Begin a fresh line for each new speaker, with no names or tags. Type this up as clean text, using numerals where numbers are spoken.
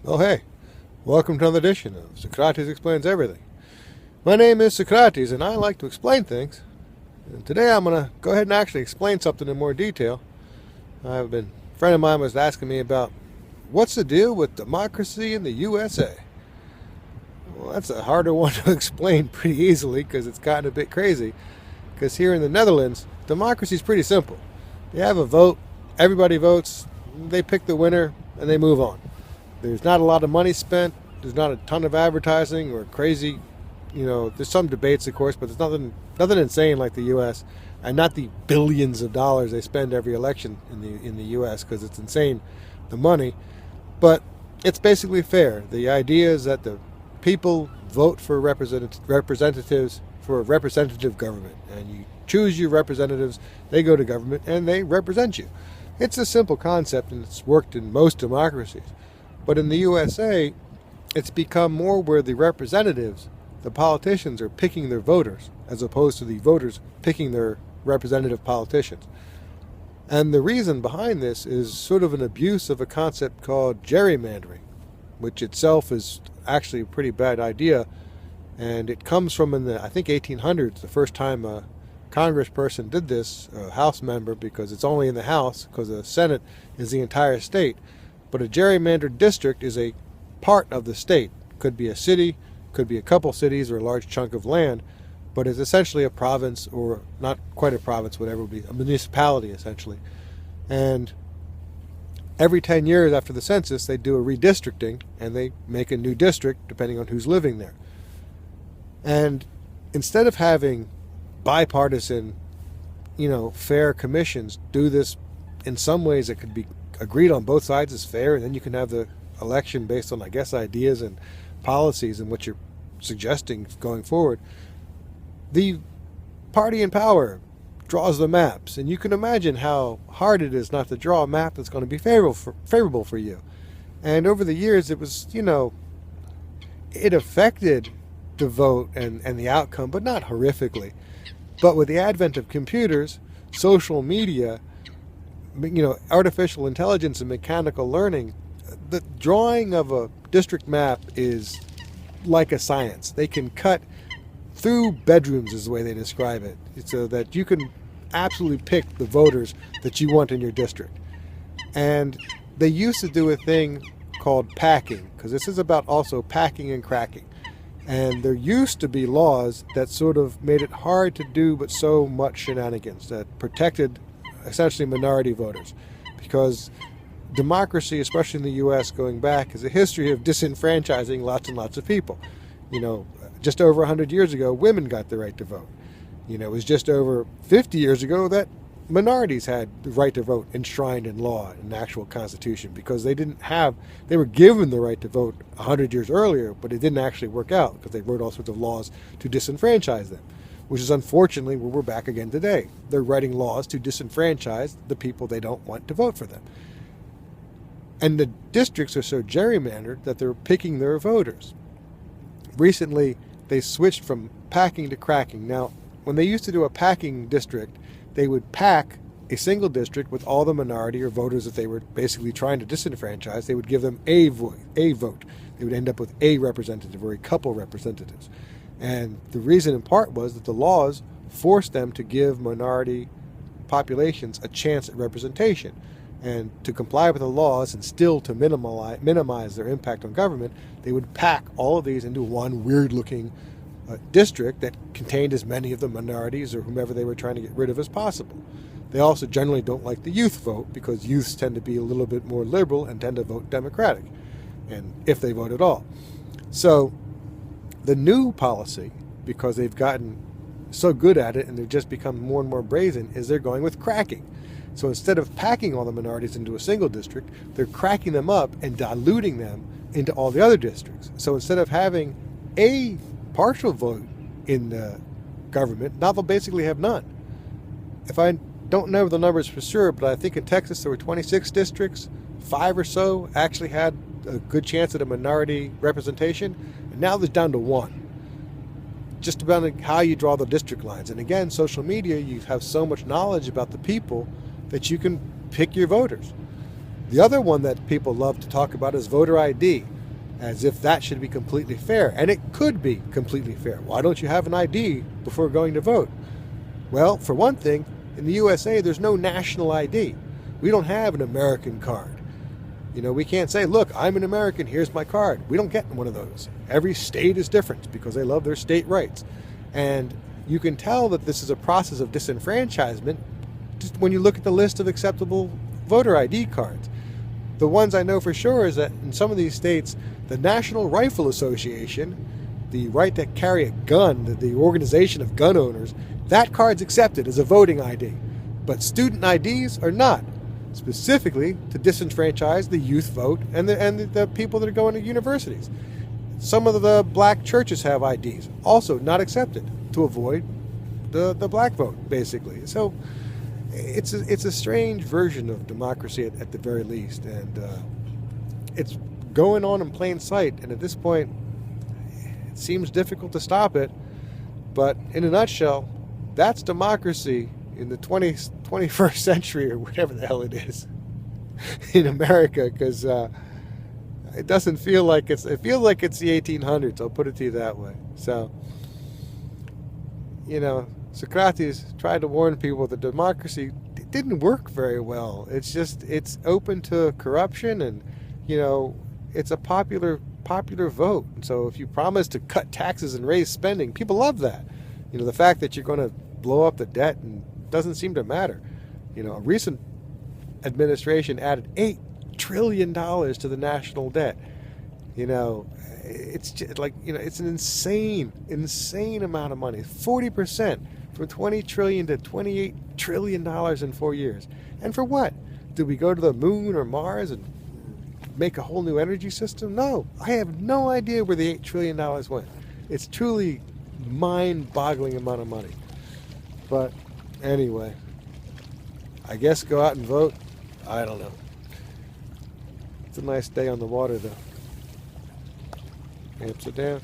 Oh, hey, welcome to another edition of Socrates Explains Everything. My name is Socrates, and I like to explain things. And today I'm going to go ahead and actually explain something in more detail. A friend of mine was asking me about what's the deal with democracy in the USA? Well, that's a harder one to explain pretty easily because it's gotten a bit crazy. Because here in the Netherlands, democracy is pretty simple. You have a vote, everybody votes, they pick the winner, and they move on. There's not a lot of money spent. There's not a ton of advertising or crazy, there's some debates, of course, but there's nothing insane like the U.S. and not the billions of dollars they spend every election in the U.S. because it's insane, the money. But it's basically fair. The idea is that the people vote for representatives for a representative government, and you choose your representatives. They go to government and they represent you. It's a simple concept, and it's worked in most democracies. But in the USA, it's become more where the representatives, the politicians, are picking their voters, as opposed to the voters picking their representative politicians. And the reason behind this is sort of an abuse of a concept called gerrymandering, which itself is actually a pretty bad idea. And it comes from in the, I think, 1800s, the first time a congressperson did this, a House member, because it's only in the House, because the Senate is the entire state. But a gerrymandered district is a part of the state. Could be a city, could be a couple cities or a large chunk of land, but it's essentially a province, or not quite a province, whatever it would be, a municipality essentially. And every 10 years after the census, they do a redistricting and they make a new district depending on who's living there. And instead of having bipartisan, fair commissions do this, in some ways it could be agreed on both sides is fair, and then you can have the election based on, I guess, ideas and policies and what you're suggesting going forward. The party in power draws the maps, and you can imagine how hard it is not to draw a map that's going to be favorable for you. And over the years, it was, it affected the vote and the outcome, but not horrifically. But with the advent of computers, social media, artificial intelligence and mechanical learning, the drawing of a district map is like a science. They can cut through bedrooms, is the way they describe it, so that you can absolutely pick the voters that you want in your district. And they used to do a thing called packing, because this is about also packing and cracking. And there used to be laws that sort of made it hard to do, but so much shenanigans that protected essentially minority voters, because democracy, especially in the U.S. going back, is a history of disenfranchising lots and lots of people. Just over 100 years ago, women got the right to vote. It was just over 50 years ago that minorities had the right to vote enshrined in law, in the actual Constitution, because they were given the right to vote 100 years earlier, but it didn't actually work out because they wrote all sorts of laws to disenfranchise them, which is unfortunately where we're back again today. They're writing laws to disenfranchise the people they don't want to vote for them. And the districts are so gerrymandered that they're picking their voters. Recently, they switched from packing to cracking. Now, when they used to do a packing district, they would pack a single district with all the minority or voters that they were basically trying to disenfranchise. They would give them a vote. They would end up with a representative or a couple representatives. And the reason in part was that the laws forced them to give minority populations a chance at representation. And to comply with the laws and still to minimize their impact on government, they would pack all of these into one weird-looking district that contained as many of the minorities or whomever they were trying to get rid of as possible. They also generally don't like the youth vote, because youths tend to be a little bit more liberal and tend to vote Democratic, and if they vote at all. So the new policy, because they've gotten so good at it and they've just become more and more brazen, is they're going with cracking. So instead of packing all the minorities into a single district, they're cracking them up and diluting them into all the other districts. So instead of having a partial vote in the government, now they'll basically have none. If I don't know the numbers for sure, but I think in Texas there were 26 districts. 5 or so actually had a good chance at a minority representation, and now there's down to 1. Just about how you draw the district lines. And again, social media, you have so much knowledge about the people that you can pick your voters. The other one that people love to talk about is voter ID, as if that should be completely fair. And it could be completely fair. Why don't you have an ID before going to vote? Well, for one thing, in the USA, there's no national ID. We don't have an American card. We can't say, look, I'm an American, here's my card. We don't get one of those. Every state is different because they love their state rights. And you can tell that this is a process of disenfranchisement just when you look at the list of acceptable voter ID cards. The ones I know for sure is that in some of these states, the National Rifle Association, the right to carry a gun, the organization of gun owners, that card's accepted as a voting ID. But student IDs are not, specifically to disenfranchise the youth vote and the people that are going to universities. Some of the black churches have IDs, also not accepted, to avoid the black vote, basically. So it's a strange version of democracy at the very least, and it's going on in plain sight, and at this point it seems difficult to stop it. But in a nutshell, that's democracy in the 21st century, or whatever the hell it is, in America, because it doesn't feel like it feels like it's the 1800s, I'll put it to you that way. So, Socrates tried to warn people that democracy didn't work very well. It's open to corruption, and it's a popular vote. So if you promise to cut taxes and raise spending, people love that. The fact that you're going to blow up the debt and doesn't seem to matter. A recent administration added $8 trillion to the national debt. It's just like, it's an insane amount of money. 40%, from $20 trillion to $28 trillion in 4 years. And for what? Did we go to the moon or Mars and make a whole new energy system? No, I have no idea where the $8 trillion went. It's truly mind-boggling amount of money. But anyway, I guess go out and vote. I don't know. It's a nice day on the water, though. Amsterdam.